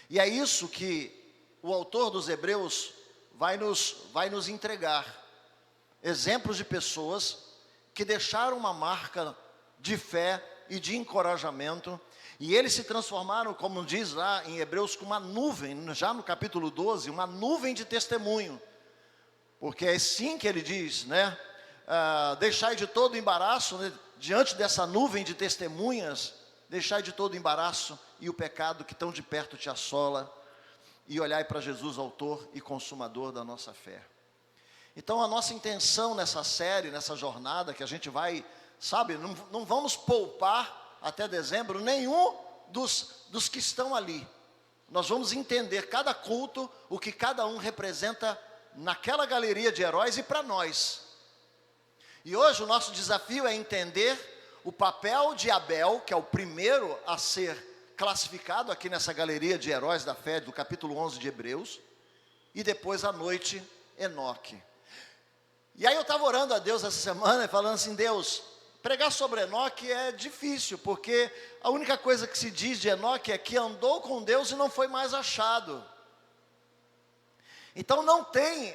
E é isso que o autor dos Hebreus vai nos entregar. Exemplos de pessoas que deixaram uma marca de fé e de encorajamento, e eles se transformaram, como diz lá em Hebreus, com uma nuvem, já no capítulo 12, uma nuvem de testemunho. Porque é assim que ele diz, né? Deixai de todo embaraço, né? Diante dessa nuvem de testemunhas, deixai de todo embaraço e o pecado que tão de perto te assola, e olhai para Jesus, autor e consumador da nossa fé. Então a nossa intenção nessa série, nessa jornada que a gente vai, sabe, não vamos poupar até dezembro nenhum dos que estão ali. Nós vamos entender cada culto, o que cada um representa naquela galeria de heróis e para nós. E hoje o nosso desafio é entender o papel de Abel, que é o primeiro a ser classificado aqui nessa galeria de heróis da fé, do capítulo 11 de Hebreus, e depois à noite, Enoque. E aí eu estava orando a Deus essa semana, falando assim: Deus, pregar sobre Enoque é difícil, porque a única coisa que se diz de Enoque é que andou com Deus e não foi mais achado. Então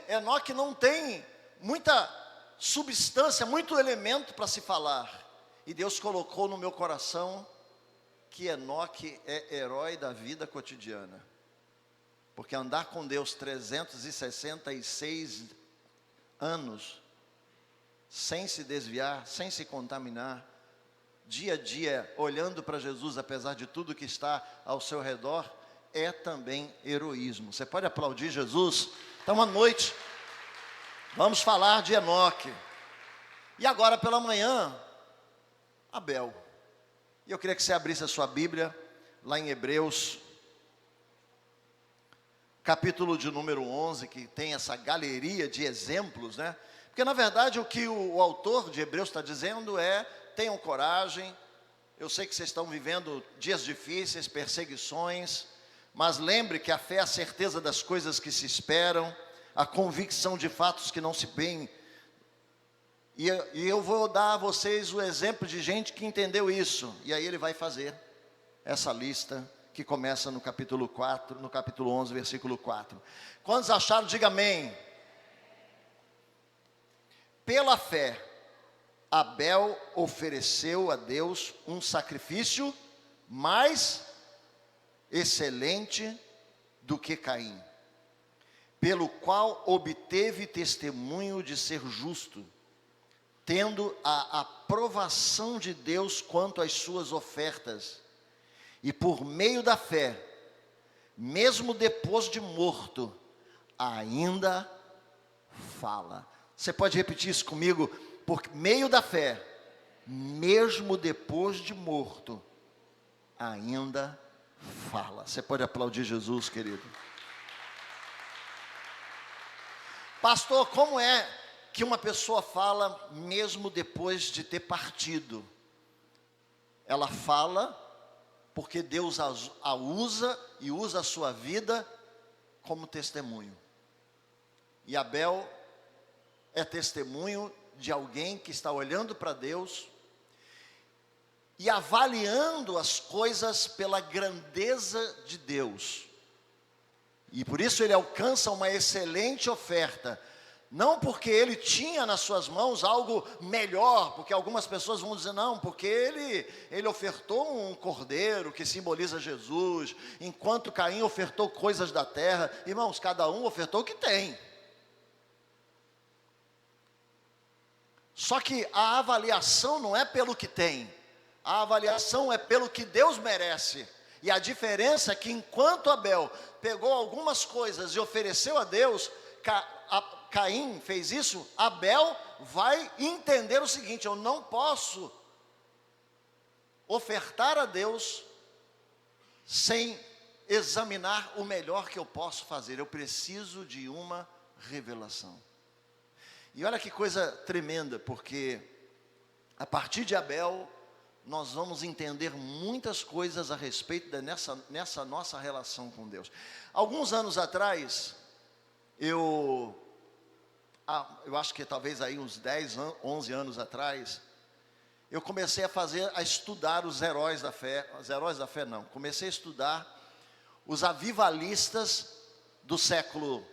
Enoque não tem muita substância, muito elemento para se falar. E Deus colocou no meu coração que Enoque é herói da vida cotidiana. Porque andar com Deus 366 anos, sem se desviar, sem se contaminar, dia a dia, olhando para Jesus, apesar de tudo que está ao seu redor, é também heroísmo. Você pode aplaudir Jesus? Então, à noite, vamos falar de Enoque. E agora pela manhã, Abel. E eu queria que você abrisse a sua Bíblia, lá em Hebreus, capítulo de número 11, que tem essa galeria de exemplos, né? Porque na verdade o que o autor de Hebreus está dizendo é: tenham coragem, eu sei que vocês estão vivendo dias difíceis, perseguições, mas lembre que a fé é a certeza das coisas que se esperam, a convicção de fatos que não se veem. E eu vou dar a vocês o exemplo de gente que entendeu isso. E aí ele vai fazer essa lista que começa no capítulo 4, no capítulo 11, versículo 4. Quantos acharam? Diga amém. Pela fé, Abel ofereceu a Deus um sacrifício mais excelente do que Caim, pelo qual obteve testemunho de ser justo, tendo a aprovação de Deus quanto às suas ofertas, e por meio da fé, mesmo depois de morto, ainda fala. Você pode repetir isso comigo? Por meio da fé, mesmo depois de morto, ainda fala. Você pode aplaudir Jesus, querido? Pastor, como é que uma pessoa fala mesmo depois de ter partido? Ela fala porque Deus a usa e usa a sua vida como testemunho. E Abel é testemunho de alguém que está olhando para Deus e avaliando as coisas pela grandeza de Deus. E por isso ele alcança uma excelente oferta. Não porque ele tinha nas suas mãos algo melhor, porque algumas pessoas vão dizer: não, porque ele ofertou um cordeiro que simboliza Jesus, enquanto Caim ofertou coisas da terra. Irmãos, cada um ofertou o que tem. Só que a avaliação não é pelo que tem, a avaliação é pelo que Deus merece. E a diferença é que enquanto Abel pegou algumas coisas e ofereceu a Deus, Caim fez isso, Abel vai entender o seguinte: eu não posso ofertar a Deus sem examinar o melhor que eu posso fazer. Eu preciso de uma revelação. E olha que coisa tremenda, porque a partir de Abel nós vamos entender muitas coisas a respeito nessa nossa relação com Deus. Alguns anos atrás, eu acho que talvez aí uns 10, 11 anos atrás, eu comecei a estudar os heróis da fé não, comecei a estudar os avivalistas do século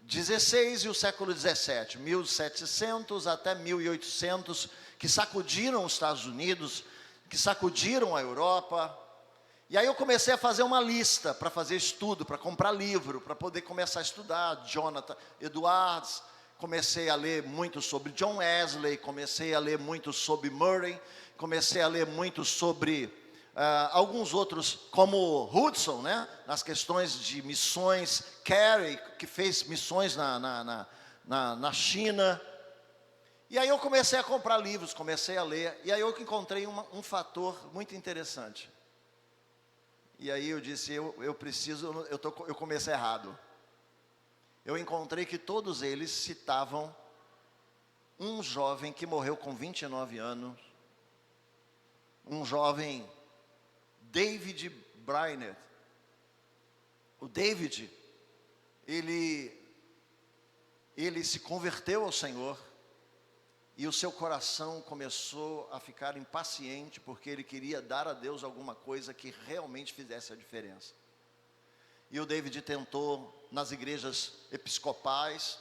XVI e o século XVII, 1700 até 1800, que sacudiram os Estados Unidos, que sacudiram a Europa. E aí eu comecei a fazer uma lista para fazer estudo, para comprar livro, para poder começar a estudar Jonathan Edwards. Comecei a ler muito sobre John Wesley, comecei a ler muito sobre Murray, comecei a ler muito sobre alguns outros, como Hudson, né? Nas questões de missões, Carey, que fez missões na China. E aí eu comecei a comprar livros, comecei a ler, e aí eu encontrei um fator muito interessante. E aí eu disse, eu comecei errado. Eu encontrei que todos eles citavam um jovem que morreu com 29 anos, um jovem David Brainerd. O David, ele se converteu ao Senhor, e o seu coração começou a ficar impaciente, porque ele queria dar a Deus alguma coisa que realmente fizesse a diferença. E o David tentou nas igrejas episcopais,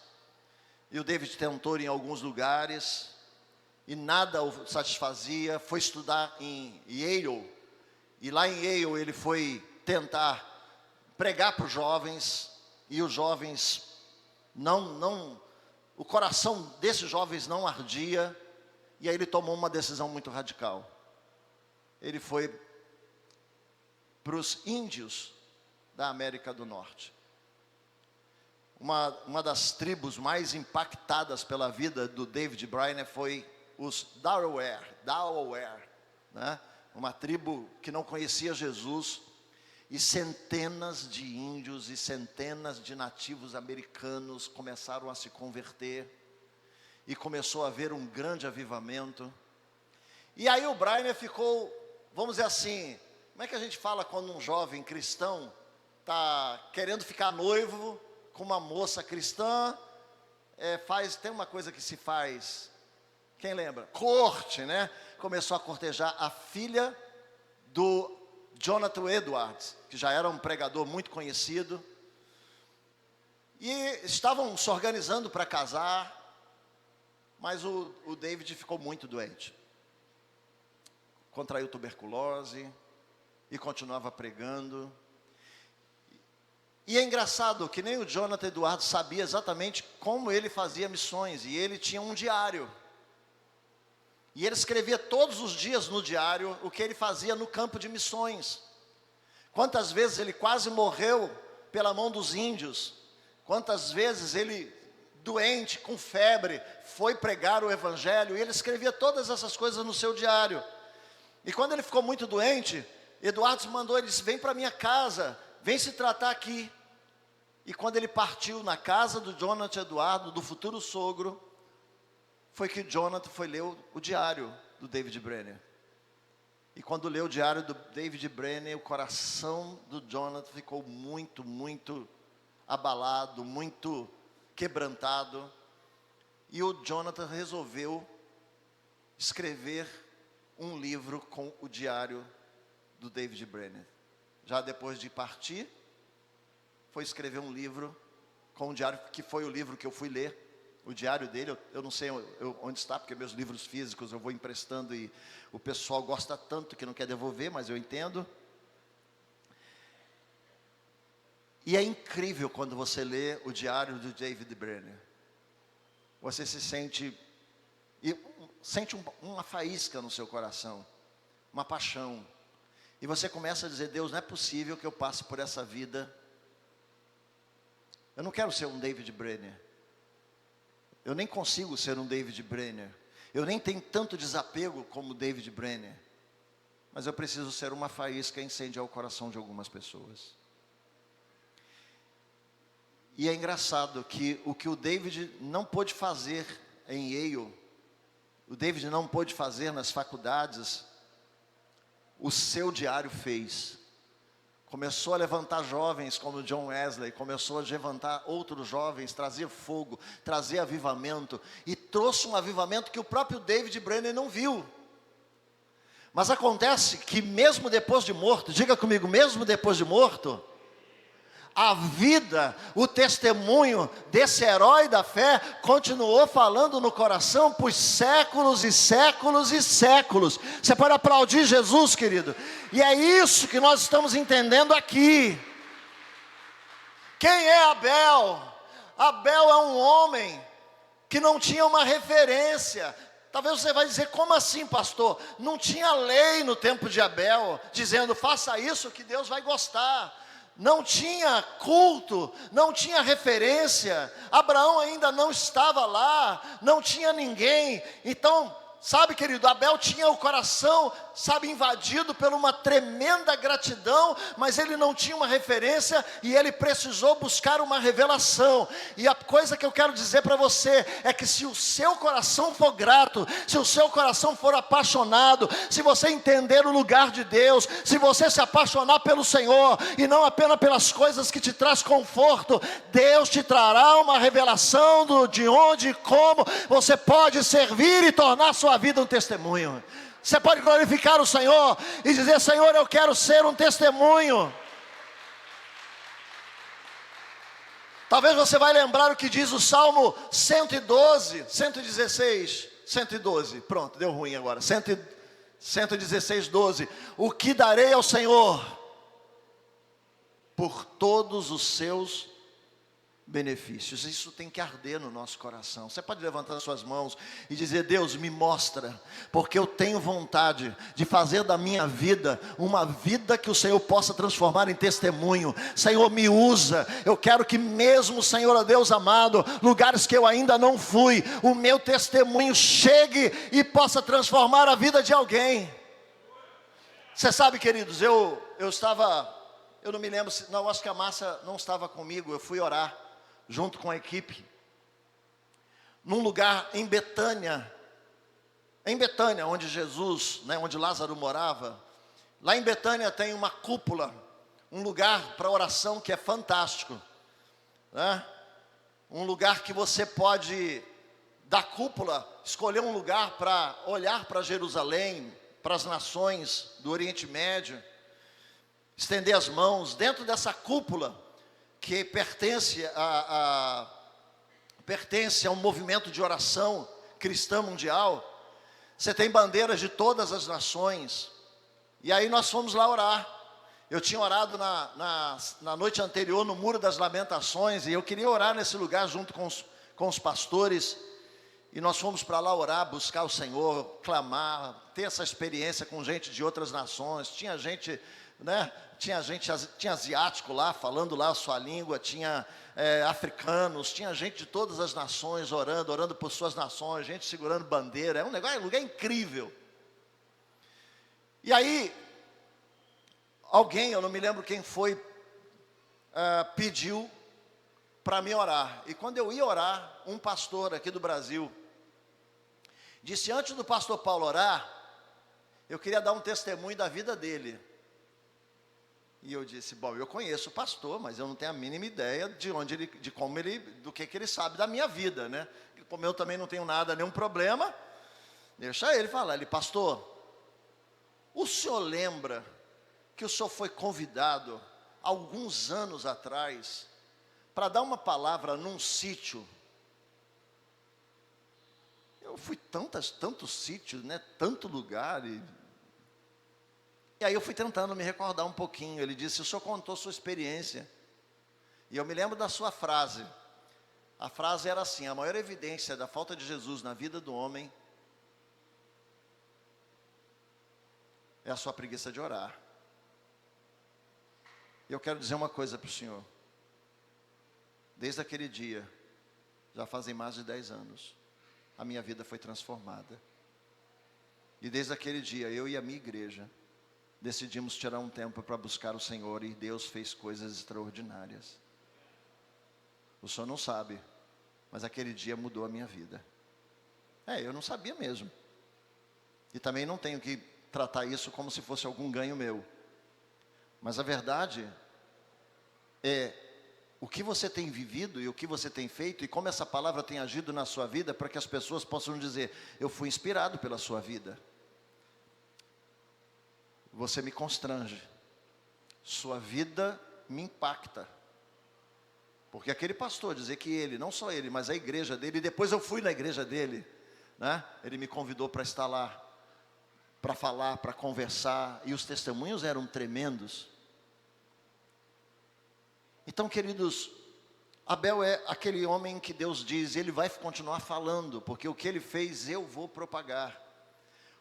e o David tentou em alguns lugares, e nada o satisfazia. Foi estudar em Yale, e lá em Yale ele foi tentar pregar para os jovens, e os jovens o coração desses jovens não ardia, e aí ele tomou uma decisão muito radical. Ele foi para os índios da América do Norte. Uma das tribos mais impactadas pela vida do David Brainerd foi os Delaware, né? Uma tribo que não conhecia Jesus, e centenas de índios e centenas de nativos americanos começaram a se converter, e começou a haver um grande avivamento. E aí o Brainerd ficou, vamos dizer assim, como é que a gente fala quando um jovem cristão está querendo ficar noivo com uma moça cristã? Tem uma coisa que se faz, quem lembra? Corte, né? Começou a cortejar a filha do Jonathan Edwards, que já era um pregador muito conhecido, e estavam se organizando para casar, mas o David ficou muito doente, contraiu tuberculose e continuava pregando. E é engraçado que nem o Jonathan Edwards sabia exatamente como ele fazia missões, e ele tinha um diário. E ele escrevia todos os dias no diário o que ele fazia no campo de missões. Quantas vezes ele quase morreu pela mão dos índios. Quantas vezes ele, doente, com febre, foi pregar o evangelho. E ele escrevia todas essas coisas no seu diário. E quando ele ficou muito doente, Edwards mandou, ele disse, vem para minha casa, vem se tratar aqui. E quando ele partiu na casa do Jonathan Edwards, do futuro sogro, foi que Jonathan foi ler o diário do David Brainerd. E quando leu o diário do David Brainerd, o coração do Jonathan ficou muito, muito abalado, muito quebrantado. E o Jonathan resolveu escrever um livro com o diário do David Brainerd. Já depois de partir, foi escrever um livro com o diário, que foi o livro que eu fui ler. O diário dele, eu não sei onde está, porque meus livros físicos eu vou emprestando e o pessoal gosta tanto que não quer devolver, mas eu entendo. E é incrível quando você lê o diário do David Brainerd. Você se sente uma faísca no seu coração, uma paixão. E você começa a dizer, Deus, não é possível que eu passe por essa vida. Eu não quero ser um David Brainerd. Eu nem consigo ser um David Brainerd. Eu nem tenho tanto desapego como David Brainerd. Mas eu preciso ser uma faísca e incendiar o coração de algumas pessoas. E é engraçado que o David não pôde fazer em Yale, o David não pôde fazer nas faculdades, o seu diário fez. Começou a levantar jovens como John Wesley, começou a levantar outros jovens, trazia fogo, trazia avivamento, e trouxe um avivamento que o próprio David Brainerd não viu. Mas acontece que mesmo depois de morto, diga comigo, mesmo depois de morto, a vida, o testemunho desse herói da fé continuou falando no coração por séculos e séculos e séculos. Você pode aplaudir Jesus, querido? E é isso que nós estamos entendendo aqui. Quem é Abel? Abel é um homem que não tinha uma referência. Talvez você vai dizer, como assim, pastor? Não tinha lei no tempo de Abel, dizendo, faça isso que Deus vai gostar. Não tinha culto, não tinha referência. Abraão ainda não estava lá, não tinha ninguém. Então, sabe, querido, Abel tinha o coração, sabe, invadido por uma tremenda gratidão, mas ele não tinha uma referência e ele precisou buscar uma revelação. E a coisa que eu quero dizer para você é que se o seu coração for grato, se o seu coração for apaixonado, se você entender o lugar de Deus, se você se apaixonar pelo Senhor e não apenas pelas coisas que te traz conforto, Deus te trará uma revelação de onde e como você pode servir e tornar sua vida um testemunho. Você pode glorificar o Senhor e dizer, Senhor, eu quero ser um testemunho. Talvez você vai lembrar o que diz o Salmo 112, 116, 112, pronto, deu ruim agora, 116, 12. O que darei ao Senhor por todos os seus benefícios? Isso tem que arder no nosso coração. Você pode levantar as suas mãos e dizer, Deus, me mostra, porque eu tenho vontade de fazer da minha vida uma vida que o Senhor possa transformar em testemunho. Senhor, me usa. Eu quero que mesmo, Senhor, ó Deus amado, lugares que eu ainda não fui, o meu testemunho chegue e possa transformar a vida de alguém. Você sabe, queridos, eu não me lembro, não, acho que a Márcia não estava comigo, eu fui orar junto com a equipe, num lugar em Betânia, onde Jesus, onde Lázaro morava. Lá em Betânia tem uma cúpula, um lugar para oração que é fantástico, um lugar que você pode, da cúpula, escolher um lugar para olhar para Jerusalém, para as nações do Oriente Médio, estender as mãos dentro dessa cúpula, que pertence a um movimento de oração cristã mundial. Você tem bandeiras de todas as nações. E aí nós fomos lá orar. Eu tinha orado na noite anterior no Muro das Lamentações, e eu queria orar nesse lugar junto com os pastores. E nós fomos para lá orar, buscar o Senhor, clamar, ter essa experiência com gente de outras nações. Tinha gente, tinha asiático lá, falando lá a sua língua, tinha africanos, tinha gente de todas as nações orando por suas nações, gente segurando bandeira. É um lugar incrível. E aí, alguém, eu não me lembro quem foi, pediu para mim orar. E quando eu ia orar, um pastor aqui do Brasil disse, antes do pastor Paulo orar, eu queria dar um testemunho da vida dele. E eu disse, bom, eu conheço o pastor, mas eu não tenho a mínima ideia do que ele sabe da minha vida, né? Como eu também não tenho nada, nenhum problema, deixa ele falar. Ele, pastor, o senhor lembra que o senhor foi convidado, alguns anos atrás, para dar uma palavra num sítio? Eu fui tantos sítios, tanto lugar, e aí eu fui tentando me recordar um pouquinho. Ele disse, o senhor contou sua experiência, e eu me lembro da sua frase. A frase era assim, a maior evidência da falta de Jesus na vida do homem é a sua preguiça de orar. E eu quero dizer uma coisa para o senhor. Desde aquele dia, já fazem mais de 10 anos, a minha vida foi transformada. E desde aquele dia, eu e a minha igreja decidimos tirar um tempo para buscar o Senhor, e Deus fez coisas extraordinárias. O senhor não sabe, mas aquele dia mudou a minha vida. Eu não sabia mesmo. E também não tenho que tratar isso como se fosse algum ganho meu. Mas a verdade é o que você tem vivido e o que você tem feito, e como essa palavra tem agido na sua vida, para que as pessoas possam dizer, eu fui inspirado pela sua vida. Você me constrange, sua vida me impacta, Porque aquele pastor, dizer que ele, não só ele, mas a igreja dele, e depois eu fui na igreja dele, né? Ele me convidou para estar lá, para falar, para conversar, e os testemunhos eram tremendos. Então, queridos, Abel é aquele homem que Deus diz, ele vai continuar falando, porque o que ele fez eu vou propagar.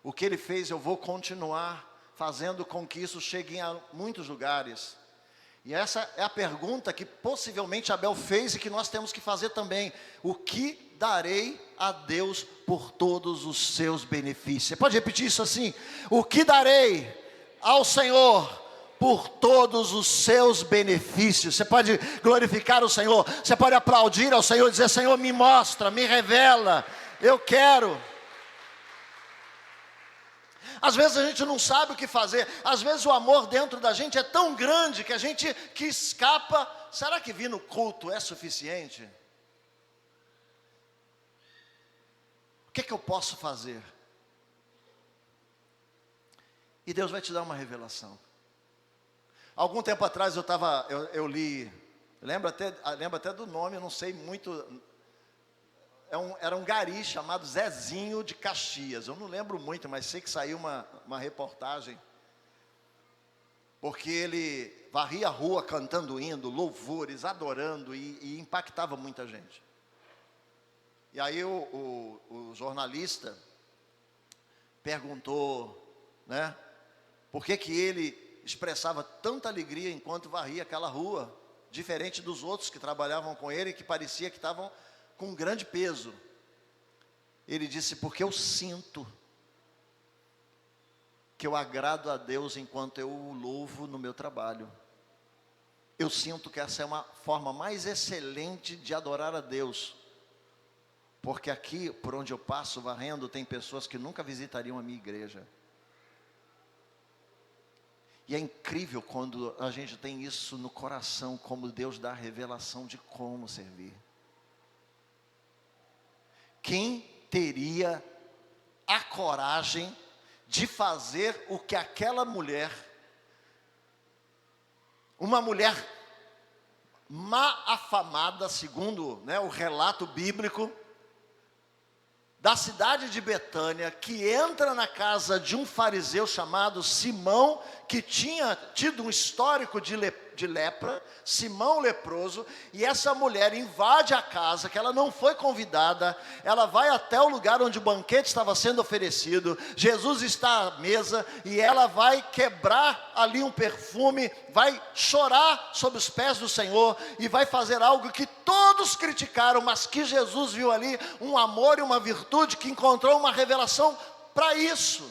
O que ele fez eu vou continuar fazendo com que isso chegue a muitos lugares. E essa é a pergunta que possivelmente Abel fez e que nós temos que fazer também. O que darei a Deus por todos os seus benefícios? Você pode repetir isso assim? O que darei ao Senhor por todos os seus benefícios? Você pode glorificar o Senhor, você pode aplaudir ao Senhor e dizer: Senhor, me mostra, me revela, eu quero. Às vezes a gente não sabe o que fazer, às vezes o amor dentro da gente é tão grande que a gente que escapa. Será que vir no culto é suficiente? O que eu posso fazer? E Deus vai te dar uma revelação. Algum tempo atrás eu li, lembro até do nome, eu não sei muito. Era um gari chamado Zezinho de Caxias. Eu não lembro muito, mas sei que saiu uma reportagem. Porque ele varria a rua cantando hino, louvores, adorando e impactava muita gente. E aí o jornalista perguntou, né, por que ele expressava tanta alegria enquanto varria aquela rua, diferente dos outros que trabalhavam com ele, que parecia que estavam com grande peso. Ele disse: porque eu sinto que eu agrado a Deus enquanto eu o louvo no meu trabalho. Eu sinto que essa é uma forma mais excelente de adorar a Deus, porque aqui, por onde eu passo varrendo, tem pessoas que nunca visitariam a minha igreja. E é incrível quando a gente tem isso no coração, como Deus dá a revelação de como servir. Quem teria a coragem de fazer o que aquela mulher, uma mulher má afamada, segundo, né, o relato bíblico, da cidade de Betânia, que entra na casa de um fariseu chamado Simão, que tinha tido um histórico de lepra, Simão leproso, e essa mulher invade a casa, que ela não foi convidada, ela vai até o lugar onde o banquete estava sendo oferecido, Jesus está à mesa, e ela vai quebrar ali um perfume, vai chorar sob os pés do Senhor, e vai fazer algo que todos criticaram, mas que Jesus viu ali, um amor e uma virtude, que encontrou uma revelação para isso.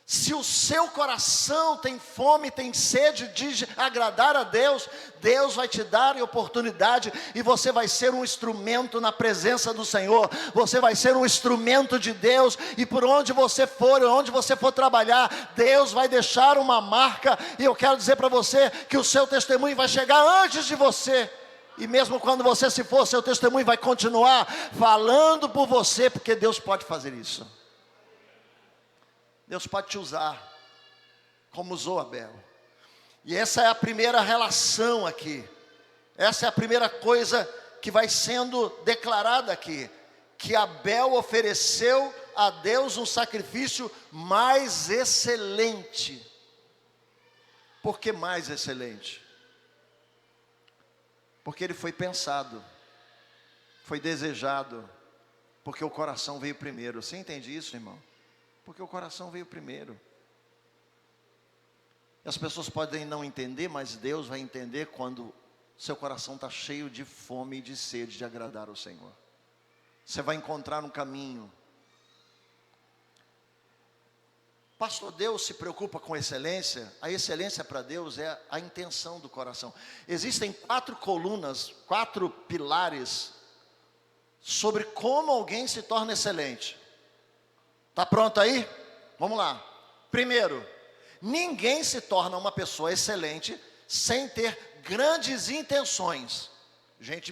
Se o seu coração tem fome, tem sede de agradar a Deus, Deus vai te dar a oportunidade, e você vai ser um instrumento na presença do Senhor, você vai ser um instrumento de Deus, e por onde você for trabalhar, Deus vai deixar uma marca, e eu quero dizer para você, que o seu testemunho vai chegar antes de você, e mesmo quando você se for, seu testemunho vai continuar falando por você, porque Deus pode fazer isso. Deus pode te usar, como usou Abel. E essa é a primeira relação aqui. Essa é a primeira coisa que vai sendo declarada aqui. Que Abel ofereceu a Deus um sacrifício mais excelente. Por que mais excelente? Porque ele foi pensado, foi desejado, porque o coração veio primeiro. Você entende isso, irmão? Porque o coração veio primeiro. As pessoas podem não entender, mas Deus vai entender quando seu coração está cheio de fome e de sede de agradar ao Senhor. Você vai encontrar um caminho. Pastor, Deus se preocupa com excelência? A excelência para Deus é a intenção do coração. Existem 4 colunas, 4 pilares sobre como alguém se torna excelente. Está pronto aí? Vamos lá. Primeiro, ninguém se torna uma pessoa excelente sem ter grandes intenções. Gente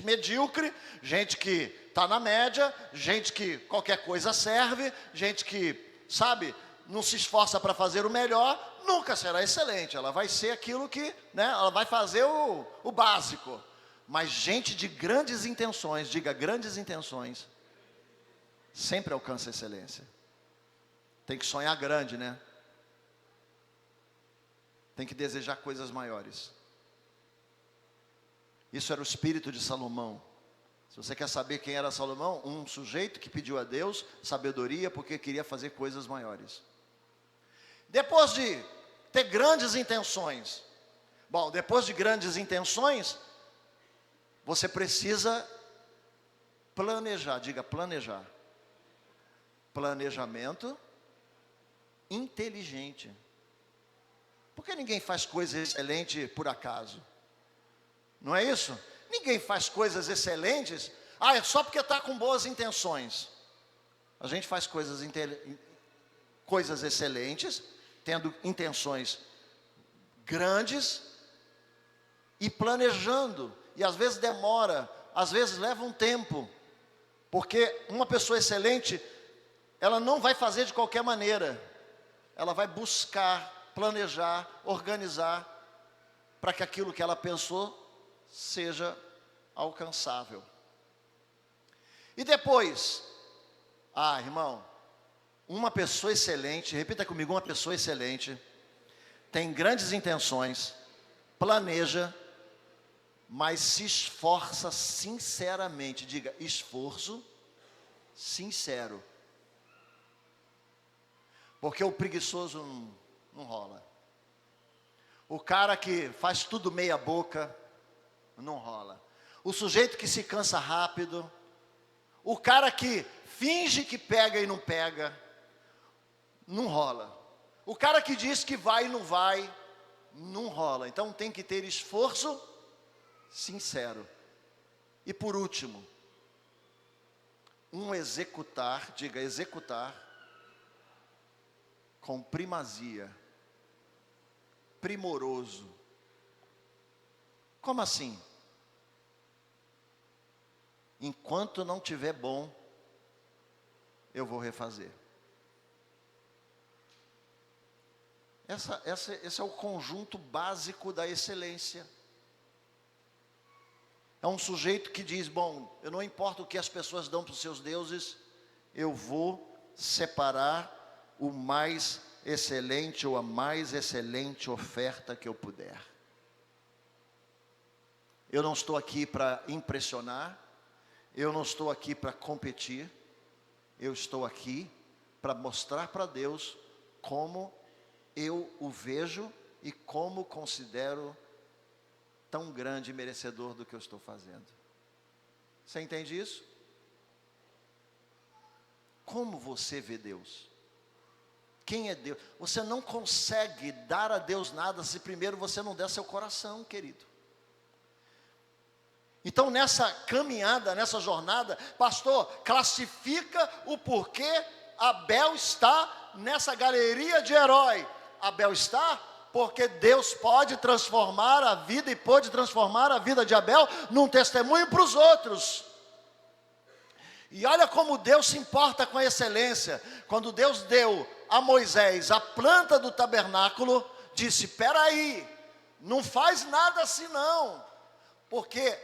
medíocre, gente que está na média, gente que qualquer coisa serve, gente que, sabe, não se esforça para fazer o melhor, nunca será excelente. Ela vai ser aquilo que, né, ela vai fazer o básico. Mas gente de grandes intenções, diga grandes intenções, sempre alcança excelência. Tem que sonhar grande, né? Tem que desejar coisas maiores. Isso era o espírito de Salomão. Se você quer saber quem era Salomão, um sujeito que pediu a Deus sabedoria porque queria fazer coisas maiores. Depois de ter grandes intenções, bom, depois de grandes intenções, você precisa planejar, diga planejar. Planejamento inteligente. Por que ninguém faz coisa excelente por acaso? Não é isso? Ninguém faz coisas excelentes, é só porque está com boas intenções. A gente faz coisas excelentes, tendo intenções grandes e planejando. E às vezes demora, às vezes leva um tempo. Porque uma pessoa excelente, ela não vai fazer de qualquer maneira. Ela vai buscar, planejar, organizar, para que aquilo que ela pensou seja alcançável. E depois, irmão, uma pessoa excelente, repita comigo, uma pessoa excelente, tem grandes intenções, planeja, mas se esforça sinceramente, diga, esforço sincero. Porque o preguiçoso não rola. O cara que faz tudo meia boca, não rola. O sujeito que se cansa rápido, o cara que finge que pega e não pega, não rola. O cara que diz que vai e não vai, não rola. Então tem que ter esforço sincero. E por último, executar, diga executar, com primazia, primoroso. Como assim? Enquanto não tiver bom, eu vou refazer. Esse é o conjunto básico da excelência. É um sujeito que diz, bom, eu não importa o que as pessoas dão para os seus deuses, eu vou separar o mais excelente ou a mais excelente oferta que eu puder. Eu não estou aqui para impressionar, eu não estou aqui para competir, eu estou aqui para mostrar para Deus como eu o vejo e como considero tão grande e merecedor do que eu estou fazendo. Você entende isso? Como você vê Deus? Quem é Deus? Você não consegue dar a Deus nada se primeiro você não der seu coração, querido. Então nessa caminhada, nessa jornada, pastor, classifica o porquê Abel está nessa galeria de herói. Abel está porque Deus pode transformar a vida e pôde transformar a vida de Abel num testemunho para os outros. E olha como Deus se importa com a excelência. Quando Deus deu a Moisés a planta do tabernáculo, disse, espera aí, não faz nada assim não, porque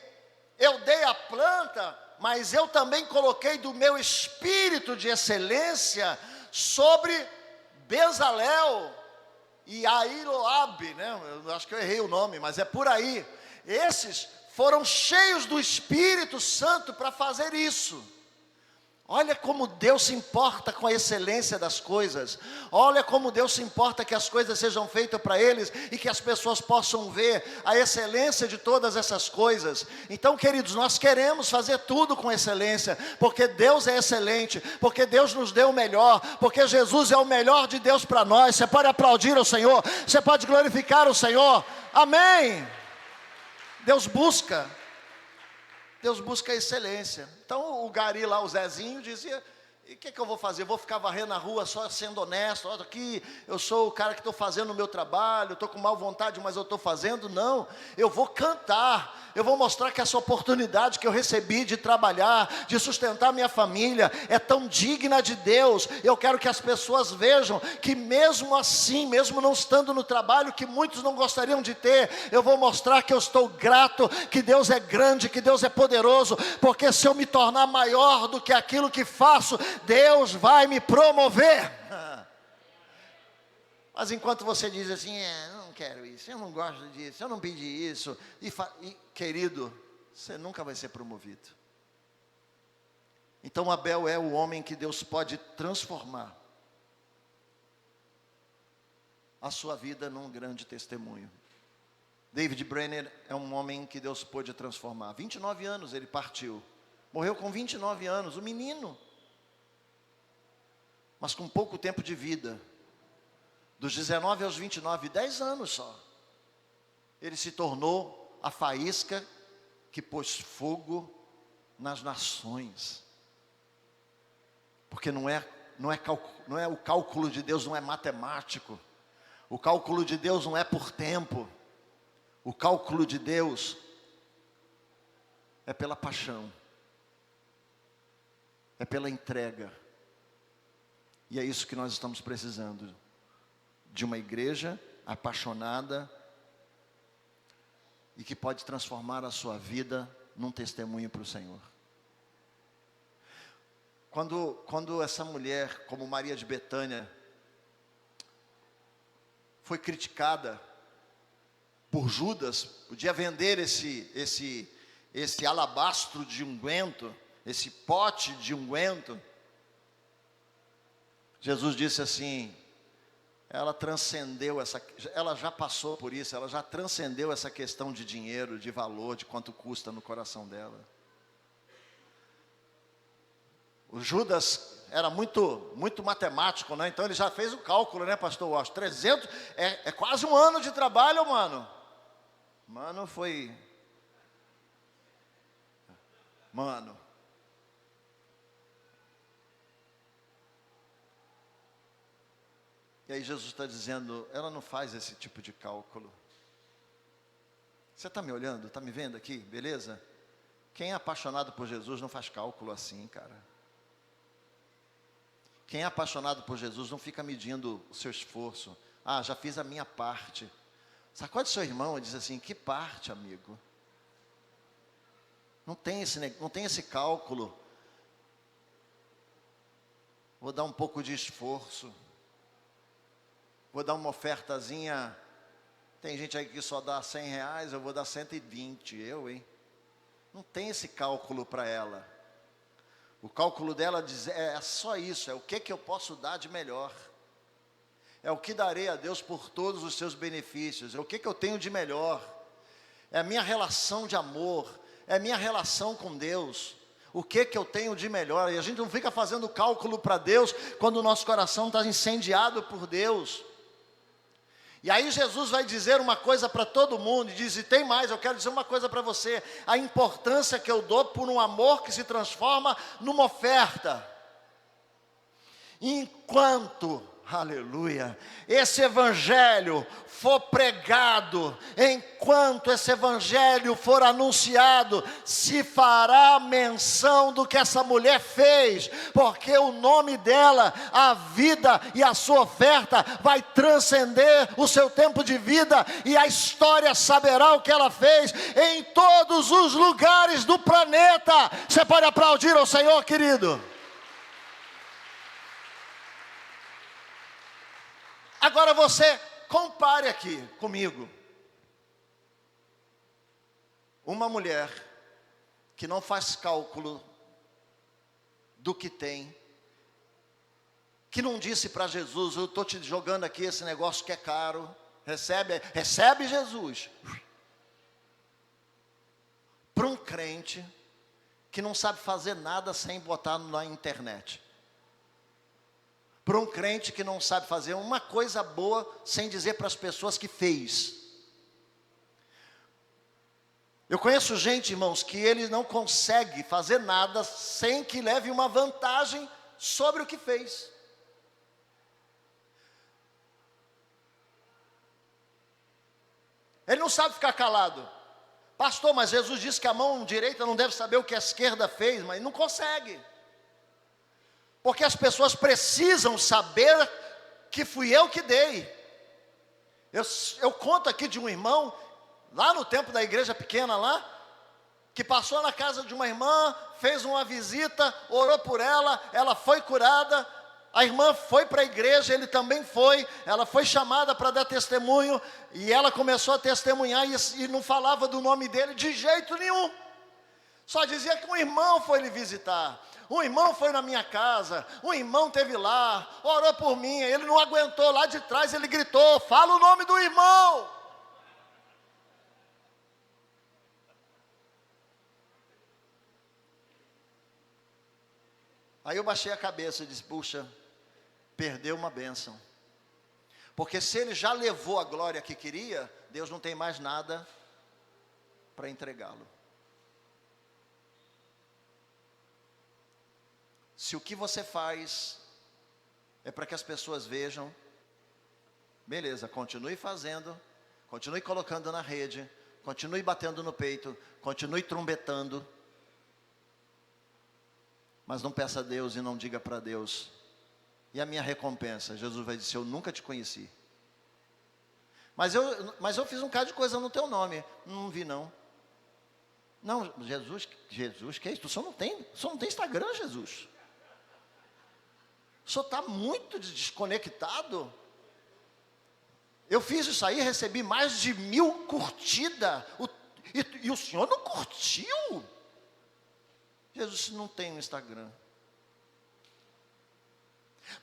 eu dei a planta, mas eu também coloquei do meu espírito de excelência sobre Bezalel e Ailoabe, né? Eu acho que eu errei o nome, mas é por aí. Esses foram cheios do Espírito Santo para fazer isso. Olha como Deus se importa com a excelência das coisas. Olha como Deus se importa que as coisas sejam feitas para eles e que as pessoas possam ver a excelência de todas essas coisas. Então, queridos, nós queremos fazer tudo com excelência, porque Deus é excelente, porque Deus nos deu o melhor, porque Jesus é o melhor de Deus para nós. Você pode aplaudir ao Senhor, você pode glorificar o Senhor. Amém. Deus busca a excelência. Então o gari lá, o Zezinho, dizia, E o que eu vou fazer? Eu vou ficar varrendo a rua só sendo honesto? Olha aqui, eu sou o cara que estou fazendo o meu trabalho, estou com mal vontade, mas eu estou fazendo? Não, eu vou cantar, eu vou mostrar que essa oportunidade que eu recebi de trabalhar, de sustentar minha família, é tão digna de Deus. Eu quero que as pessoas vejam que mesmo assim, mesmo não estando no trabalho que muitos não gostariam de ter, eu vou mostrar que eu estou grato, que Deus é grande, que Deus é poderoso, porque se eu me tornar maior do que aquilo que faço, Deus vai me promover. Mas enquanto você diz assim, eu não quero isso, eu não gosto disso, eu não pedi isso, querido, você nunca vai ser promovido. Então Abel é o homem que Deus pode transformar a sua vida num grande testemunho. David Brenner é um homem que Deus pôde transformar. 29 anos ele partiu, morreu com 29 anos, um menino, mas com pouco tempo de vida, dos 19 aos 29, 10 anos só, ele se tornou a faísca que pôs fogo nas nações, porque não é o cálculo de Deus, não é matemático, o cálculo de Deus não é por tempo, o cálculo de Deus é pela paixão, é pela entrega. E é isso que nós estamos precisando, de uma igreja apaixonada e que pode transformar a sua vida num testemunho para o Senhor. Quando essa mulher, como Maria de Betânia, foi criticada por Judas, podia vender esse alabastro de unguento, esse pote de unguento, Jesus disse assim, ela já passou por isso, ela já transcendeu essa questão de dinheiro, de valor, de quanto custa no coração dela. O Judas era muito matemático, né? Então ele já fez o cálculo, né, pastor Washington? 300, é quase um ano de trabalho, mano. Mano. E aí Jesus está dizendo, ela não faz esse tipo de cálculo. Você está me olhando, está me vendo aqui, beleza? Quem é apaixonado por Jesus não faz cálculo assim, cara. Quem é apaixonado por Jesus não fica medindo o seu esforço. Ah, já fiz a minha parte. Sacode seu irmão e diz assim, que parte, amigo? Não tem esse cálculo. Vou dar um pouco de esforço. Vou dar uma ofertazinha. Tem gente aí que só dá R$100, eu vou dar 120, hein? Não tem esse cálculo para ela. O cálculo dela é só isso, é o que eu posso dar de melhor. É o que darei a Deus por todos os seus benefícios, é o que eu tenho de melhor. É a minha relação de amor, é a minha relação com Deus. O que eu tenho de melhor? E a gente não fica fazendo cálculo para Deus quando o nosso coração está incendiado por Deus. E aí Jesus vai dizer uma coisa para todo mundo, e diz, e tem mais, eu quero dizer uma coisa para você, a importância que eu dou por um amor que se transforma numa oferta. Enquanto, aleluia, esse evangelho for pregado, enquanto esse evangelho for anunciado, se fará menção do que essa mulher fez, porque o nome dela, a vida e a sua oferta vai transcender o seu tempo de vida, e a história saberá o que ela fez em todos os lugares do planeta. Você pode aplaudir ao Senhor, querido? Agora você compare aqui comigo. Uma mulher que não faz cálculo do que tem, que não disse para Jesus, eu estou te jogando aqui esse negócio que é caro, recebe Jesus. Para um crente que não sabe fazer nada sem botar na internet. Para um crente que não sabe fazer uma coisa boa sem dizer para as pessoas que fez. Eu conheço gente, irmãos, que ele não consegue fazer nada sem que leve uma vantagem sobre o que fez. Ele não sabe ficar calado. Pastor, mas Jesus disse que a mão direita não deve saber o que a esquerda fez, mas não consegue. Porque as pessoas precisam saber que fui eu que dei. Eu conto aqui de um irmão, lá no tempo da igreja pequena lá, que passou na casa de uma irmã, fez uma visita, orou por ela, ela foi curada, a irmã foi para a igreja, ele também foi, ela foi chamada para dar testemunho, e ela começou a testemunhar, e não falava do nome dele de jeito nenhum, só dizia que um irmão foi lhe visitar, um irmão foi na minha casa, um irmão esteve lá, orou por mim, ele não aguentou, lá de trás ele gritou, fala o nome do irmão. Aí eu baixei a cabeça e disse, puxa, perdeu uma bênção. Porque se ele já levou a glória que queria, Deus não tem mais nada para entregá-lo. Se o que você faz é para que as pessoas vejam, beleza, continue fazendo, continue colocando na rede, continue batendo no peito, continue trombetando, mas não peça a Deus e não diga para Deus, e a minha recompensa? Jesus vai dizer, eu nunca te conheci. Mas eu fiz um bocado de coisa no teu nome. Não vi não. Não, Jesus, que é isso? O senhor não tem Instagram, Jesus. O senhor está muito desconectado. Eu fiz isso aí, recebi mais de 1000 curtidas. E o senhor não curtiu? Jesus não tem um Instagram.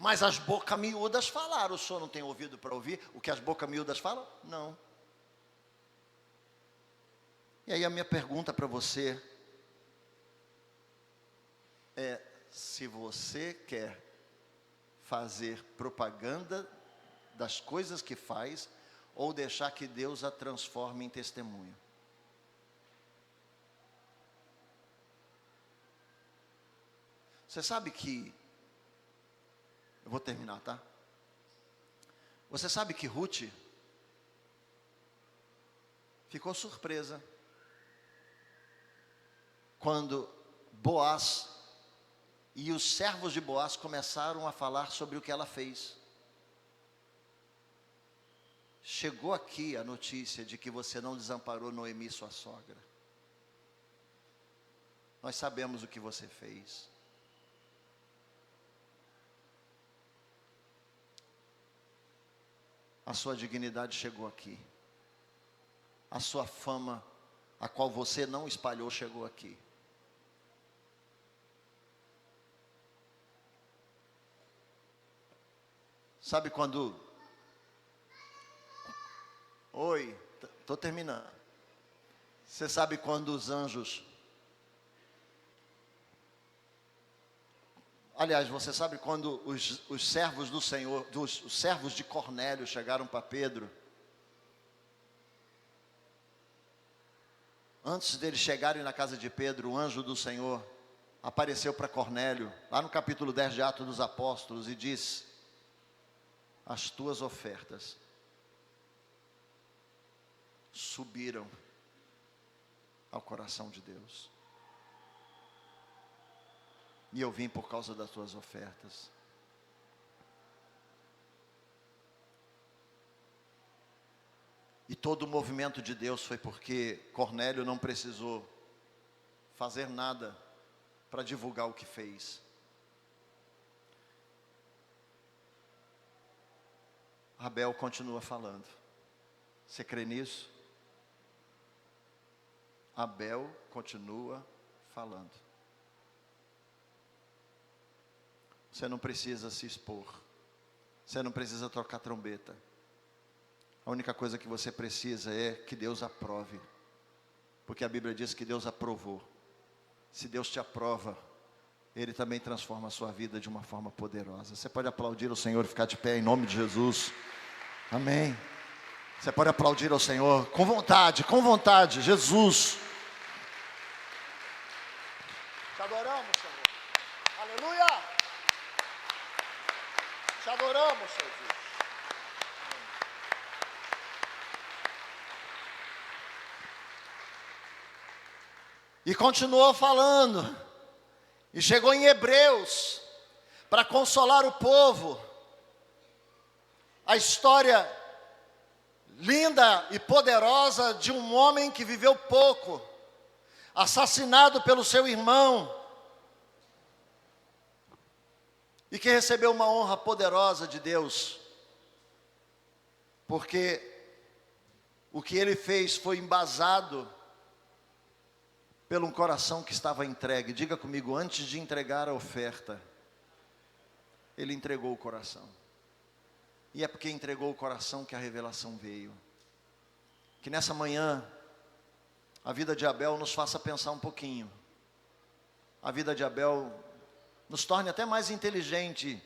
Mas as bocas miúdas falaram. O senhor não tem ouvido para ouvir o que as bocas miúdas falam? Não. E aí a minha pergunta para você é, se você quer fazer propaganda das coisas que faz, ou deixar que Deus a transforme em testemunho. Você sabe que, eu vou terminar, tá? Você sabe que Ruth ficou surpresa quando Boaz e os servos de Boaz começaram a falar sobre o que ela fez. Chegou aqui a notícia de que você não desamparou Noemi, sua sogra. Nós sabemos o que você fez. A sua dignidade chegou aqui. A sua fama, a qual você não espalhou, chegou aqui. Sabe quando... Oi, estou terminando. Você sabe quando os anjos... Aliás, você sabe quando os servos do Senhor, os servos de Cornélio chegaram para Pedro? Antes deles chegarem na casa de Pedro, o anjo do Senhor apareceu para Cornélio, lá no capítulo 10 de Atos dos Apóstolos, e disse: as tuas ofertas subiram ao coração de Deus. E eu vim por causa das tuas ofertas. E todo o movimento de Deus foi porque Cornélio não precisou fazer nada para divulgar o que fez. Abel continua falando. Você crê nisso? Abel continua falando. Você não precisa se expor. Você não precisa tocar trombeta. A única coisa que você precisa é que Deus aprove. Porque a Bíblia diz que Deus aprovou. Se Deus te aprova, Ele também transforma a sua vida de uma forma poderosa. Você pode aplaudir ao Senhor e ficar de pé em nome de Jesus. Amém. Você pode aplaudir ao Senhor com vontade, Jesus. Te adoramos, Senhor. Aleluia. adoramos, Jesus. E continuou falando, e chegou em Hebreus, para consolar o povo, a história linda e poderosa de um homem que viveu pouco, assassinado pelo seu irmão, e que recebeu uma honra poderosa de Deus, porque o que ele fez foi embasado pelo um coração que estava entregue. Diga comigo, antes de entregar a oferta, ele entregou o coração. E é porque entregou o coração que a revelação veio. Que nessa manhã, a vida de Abel nos faça pensar um pouquinho. A vida de Abel nos torne até mais inteligente.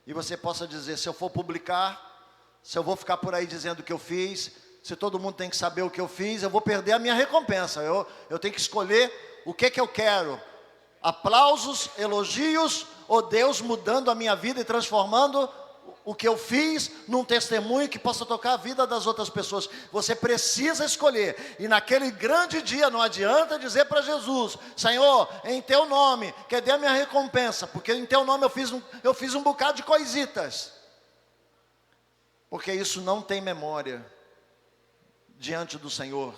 E você possa dizer, se eu for publicar, se eu vou ficar por aí dizendo o que eu fiz, se todo mundo tem que saber o que eu fiz, eu vou perder a minha recompensa. Eu tenho que escolher o que eu quero. Aplausos, elogios, ou Deus mudando a minha vida e transformando o que eu fiz num testemunho que possa tocar a vida das outras pessoas. Você precisa escolher. E naquele grande dia não adianta dizer para Jesus, Senhor, em teu nome, cadê a minha recompensa? Porque em teu nome eu fiz um bocado de coisitas. Porque isso não tem memória diante do Senhor,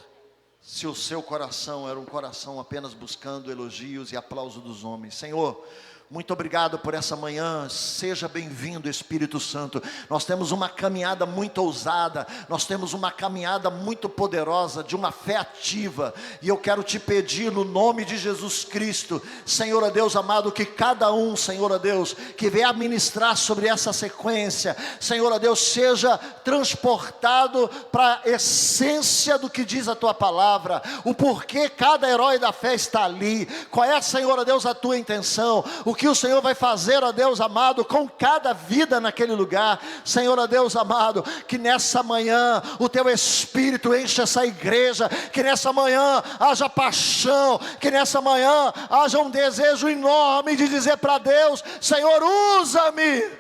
se o seu coração era um coração apenas buscando elogios e aplauso dos homens. Senhor, muito obrigado por essa manhã, seja bem-vindo Espírito Santo. Nós temos uma caminhada muito ousada, nós temos uma caminhada muito poderosa, de uma fé ativa, e eu quero te pedir no nome de Jesus Cristo, Senhor a Deus amado, que cada um, Senhor a Deus, que venha ministrar sobre essa sequência, Senhor a Deus, seja transportado para a essência do que diz a tua palavra, o porquê cada herói da fé está ali, qual é, Senhor a Deus, a tua intenção, o que o Senhor vai fazer, ó Deus amado, com cada vida naquele lugar. Senhor, ó Deus amado, que nessa manhã o teu Espírito enche essa igreja, que nessa manhã haja paixão, que nessa manhã haja um desejo enorme de dizer para Deus, Senhor, usa-me.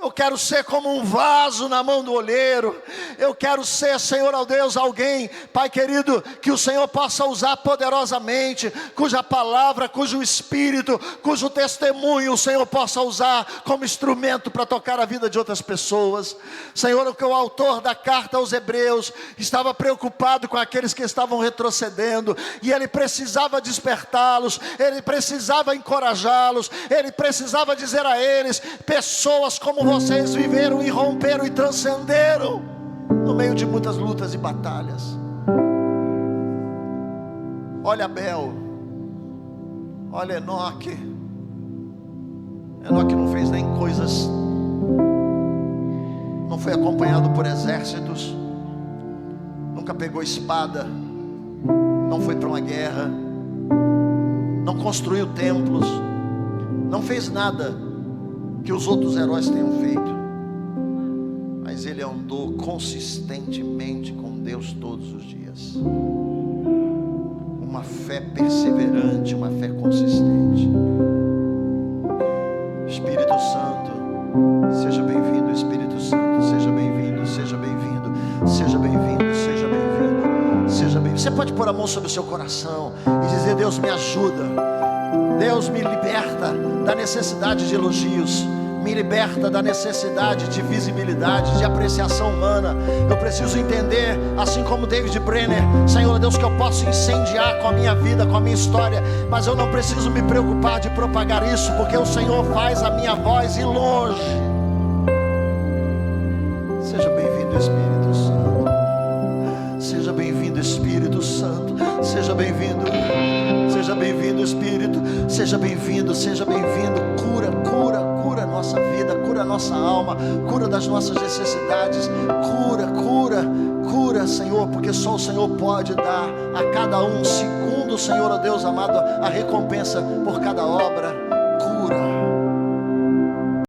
Eu quero ser como um vaso na mão do olheiro. Eu quero ser, Senhor, ó Deus, alguém, Pai querido, que o Senhor possa usar poderosamente, cuja palavra, cujo espírito, cujo testemunho o Senhor possa usar como instrumento para tocar a vida de outras pessoas. Senhor, o que o autor da carta aos Hebreus estava preocupado com aqueles que estavam retrocedendo, e ele precisava despertá-los, ele precisava encorajá-los, ele precisava dizer a eles, pessoas como vocês viveram e romperam e transcenderam no meio de muitas lutas e batalhas. Olha Abel, olha Enoque. Enoque não fez nem coisas, não foi acompanhado por exércitos, nunca pegou espada, não foi para uma guerra, não construiu templos, não fez nada que os outros heróis tenham feito, mas ele andou consistentemente com Deus todos os dias, uma fé perseverante, uma fé consistente. Espírito Santo, seja bem-vindo. Espírito Santo, seja bem-vindo, seja bem-vindo, seja bem-vindo, seja bem-vindo, seja bem-vindo. Você pode pôr a mão sobre o seu coração e dizer, Deus me ajuda, Deus me liberta da necessidade de elogios, me liberta da necessidade de visibilidade, de apreciação humana. Eu preciso entender, assim como David Brenner, Senhor Deus, que eu posso incendiar com a minha vida, com a minha história, mas eu não preciso me preocupar de propagar isso, porque o Senhor faz a minha voz ir longe. Seja bem-vindo Espírito Santo, seja bem-vindo Espírito Santo, seja bem-vindo, seja bem-vindo Espírito, seja bem-vindo, seja bem-vindo. Cura a nossa vida, cura a nossa alma, cura das nossas necessidades, cura, Senhor, porque só o Senhor pode dar a cada um, segundo o Senhor, ó Deus amado, a recompensa por cada obra. Cura.